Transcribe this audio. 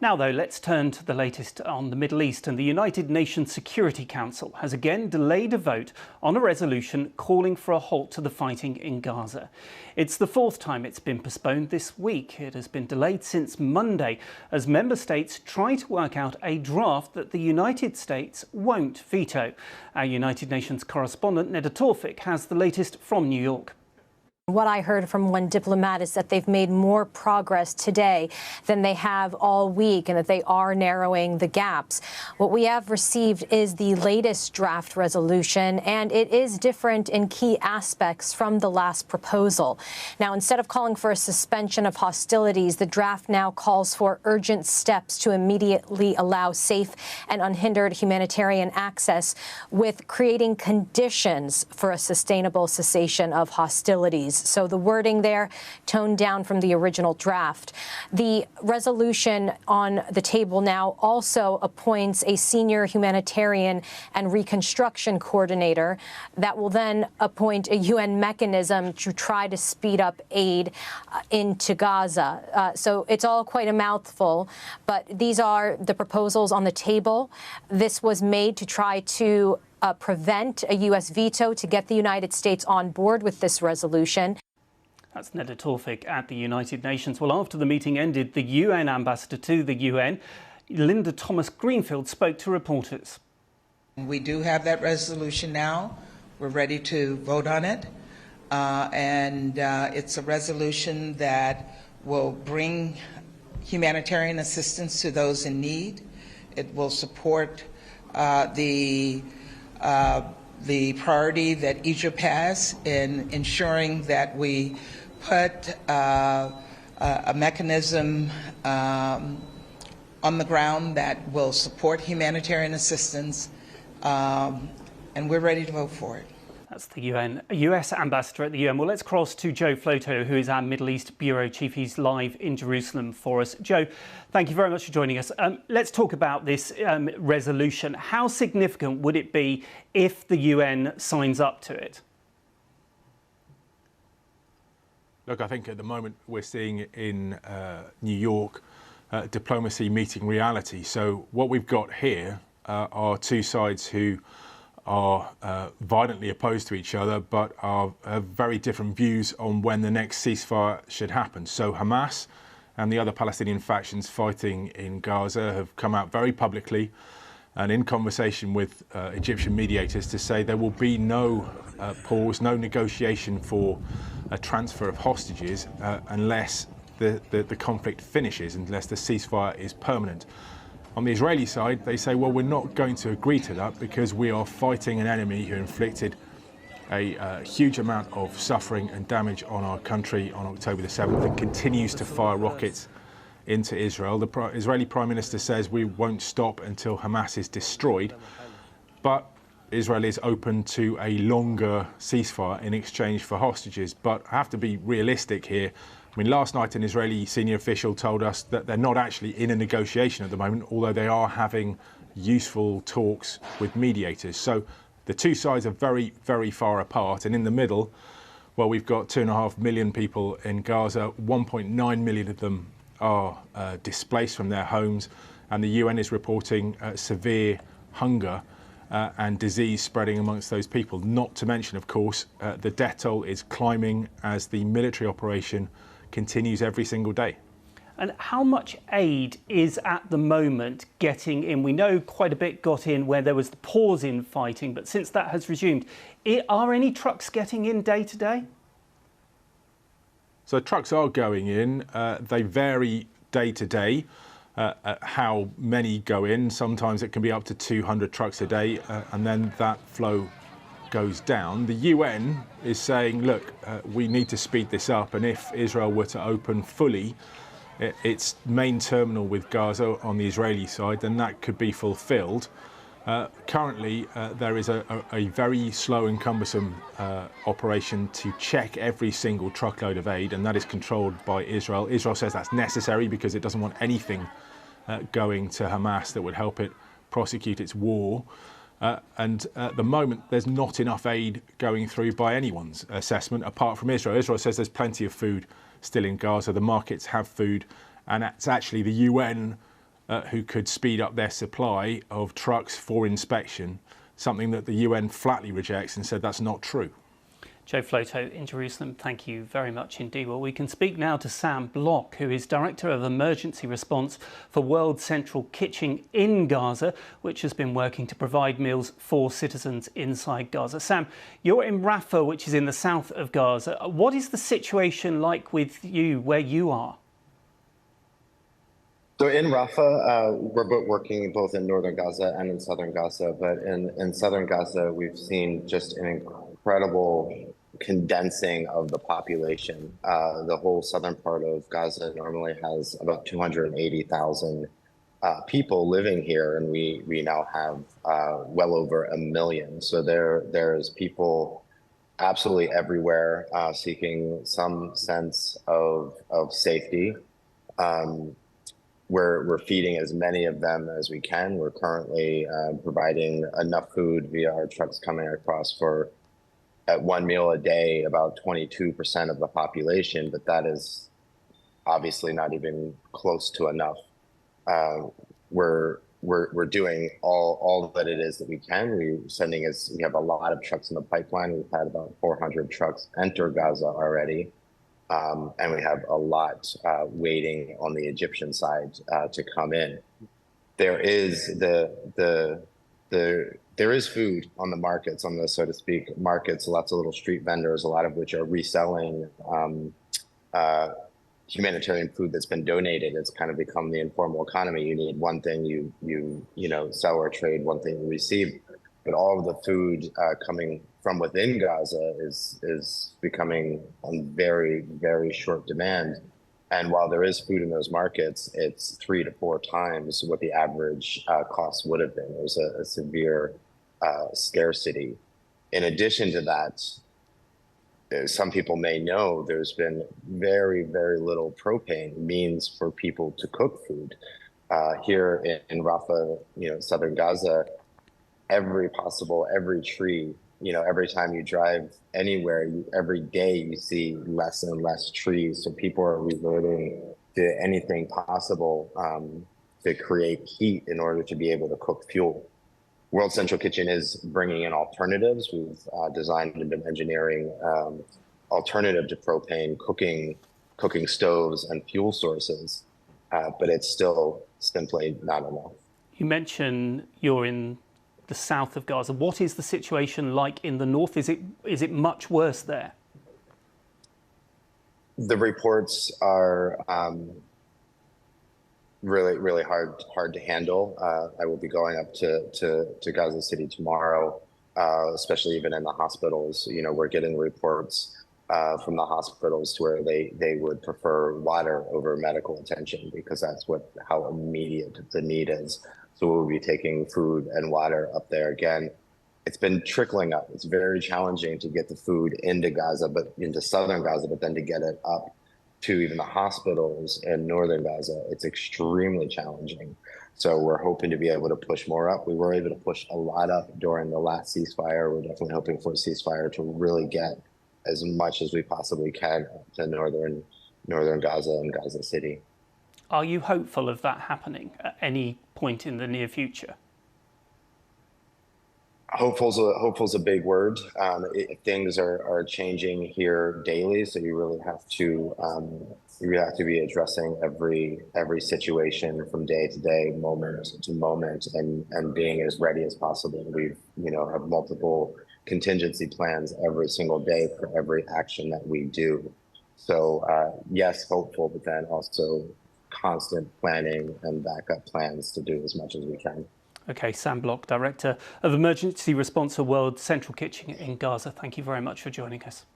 Now, though, let's turn to the latest on the Middle East. And the United Nations Security Council has again delayed a vote on a resolution calling for a halt to the fighting in Gaza. It's the fourth time it's been postponed this week. It has been delayed since Monday as member states try to work out a draft that the United States won't veto. Our United Nations correspondent, Neda Tawfik, has the latest from New York. What I heard from one diplomat is that they've made more progress today than they have all week and that they are narrowing the gaps. What we have received is the latest draft resolution, and it is different in key aspects from the last proposal. Now, instead of calling for a suspension of hostilities, the draft now calls for urgent steps to immediately allow safe and unhindered humanitarian access, with creating conditions for a sustainable cessation of hostilities. So the wording there toned down from the original draft. The resolution on the table now also appoints a senior humanitarian and reconstruction coordinator that will then appoint a UN mechanism to try to speed up aid into Gaza. So it's all quite a mouthful, but these are the proposals on the table. This was made to try to prevent a U.S. veto to get the United States on board with this resolution. That's Neda Tawfik at the United Nations. Well, after the meeting ended, the UN ambassador to the UN, Linda Thomas-Greenfield, spoke to reporters. We do have that resolution now. We're ready to vote on it. It's a resolution that will bring humanitarian assistance to those in need. It will support the priority that Egypt has in ensuring that we put a mechanism on the ground that will support humanitarian assistance, and we're ready to vote for it. That's the US ambassador at the UN. Well, let's cross to Joe Floto, who is our Middle East bureau chief. He's live in Jerusalem for us. Joe, thank you very much for joining us. Let's talk about this resolution. How significant would it be if the UN signs up to it? Look, I think at the moment we're seeing in New York diplomacy meeting reality. So what we've got here are two sides who are violently opposed to each other, but have very different views on when the next ceasefire should happen. So Hamas and the other Palestinian factions fighting in Gaza have come out very publicly and in conversation with Egyptian mediators to say there will be no pause, no negotiation for a transfer of hostages unless the conflict finishes, unless the ceasefire is permanent. On the Israeli side, they say, well, we're not going to agree to that because we are fighting an enemy who inflicted a huge amount of suffering and damage on our country on October the 7th and continues to fire rockets into Israel. The Israeli Prime Minister says we won't stop until Hamas is destroyed, but Israel is open to a longer ceasefire in exchange for hostages. But I have to be realistic here. I mean, last night an Israeli senior official told us that they're not actually in a negotiation at the moment, although they are having useful talks with mediators. So the two sides are very, very far apart. And in the middle, well, we've got 2.5 million people in Gaza. 1.9 million of them are displaced from their homes. And the UN is reporting severe hunger and disease spreading amongst those people. Not to mention, of course, the death toll is climbing as the military operation continues every single day. And how much aid is at the moment getting in? We know quite a bit got in where there was the pause in fighting, but since that has resumed, are any trucks getting in day to day? So trucks are going in. They vary day to day how many go in. Sometimes it can be up to 200 trucks a day, and then that flow goes down. The UN is saying, look, we need to speed this up, and if Israel were to open fully its main terminal with Gaza on the Israeli side, then that could be fulfilled. Currently, there is a very slow and cumbersome operation to check every single truckload of aid, and that is controlled by Israel. Israel says that's necessary because it doesn't want anything going to Hamas that would help it prosecute its war. And at the moment, there's not enough aid going through by anyone's assessment, apart from Israel. Israel says there's plenty of food still in Gaza. The markets have food, and it's actually the UN who could speed up their supply of trucks for inspection, something that the UN flatly rejects and said that's not true. Joe Floto in Jerusalem, thank you very much indeed. Well, we can speak now to Sam Block, who is Director of Emergency Response for World Central Kitchen in Gaza, which has been working to provide meals for citizens inside Gaza. Sam, you're in Rafah, which is in the south of Gaza. What is the situation like with you, where you are? So in Rafah, we're working both in northern Gaza and in southern Gaza, but in southern Gaza, we've seen just an incredible condensing of the population. The whole southern part of Gaza normally has about 280,000 people living here, and we now have well over 1 million. So there's people absolutely everywhere seeking some sense of safety. We're feeding as many of them as we can. We're currently providing enough food via our trucks coming across for at one meal a day, about 22% of the population, but that is obviously not even close to enough. We're doing all that it is that we can. We have a lot of trucks in the pipeline. We've had about 400 trucks enter Gaza already. And we have a lot waiting on the Egyptian side to come in. There is there is food on the markets, on the, so to speak, markets, lots of little street vendors, a lot of which are reselling humanitarian food that's been donated. It's kind of become the informal economy. You need one thing, you sell or trade, one thing you receive. But all of the food coming from within Gaza is becoming on very, very short demand. And while there is food in those markets, it's 3 to 4 times what the average cost would have been. There's a severe scarcity. In addition to that, some people may know there's been very, very little propane means for people to cook food. Here in Rafah, southern Gaza, every tree, every time you drive anywhere, every day you see less and less trees. So people are resorting to anything possible to create heat in order to be able to cook fuel. World Central Kitchen is bringing in alternatives. We've designed and been engineering alternative to propane cooking stoves and fuel sources, but it's still simply not enough. You mentioned you're in the south of Gaza. What is the situation like in the north? Is it much worse there? The reports are really, really hard to handle. I will be going up to Gaza City tomorrow, especially even in the hospitals. We're getting reports from the hospitals to where they would prefer water over medical attention because that's how immediate the need is. So we'll be taking food and water up there again. It's been trickling up. It's very challenging to get the food into Gaza, but into southern Gaza, but then to get it up to even the hospitals in northern Gaza, it's extremely challenging. So we're hoping to be able to push more up. We were able to push a lot up during the last ceasefire. We're definitely hoping for a ceasefire to really get as much as we possibly can to northern Gaza and Gaza City. Are you hopeful of that happening at any point in the near future? Hopeful's a big word. Things are changing here daily, so you really have to be addressing every situation from day to day, moment to moment, and being as ready as possible. We have multiple contingency plans every single day for every action that we do. So yes, hopeful, but then also constant planning and backup plans to do as much as we can. Okay, Sam Block, Director of Emergency Response for World Central Kitchen in Gaza. Thank you very much for joining us.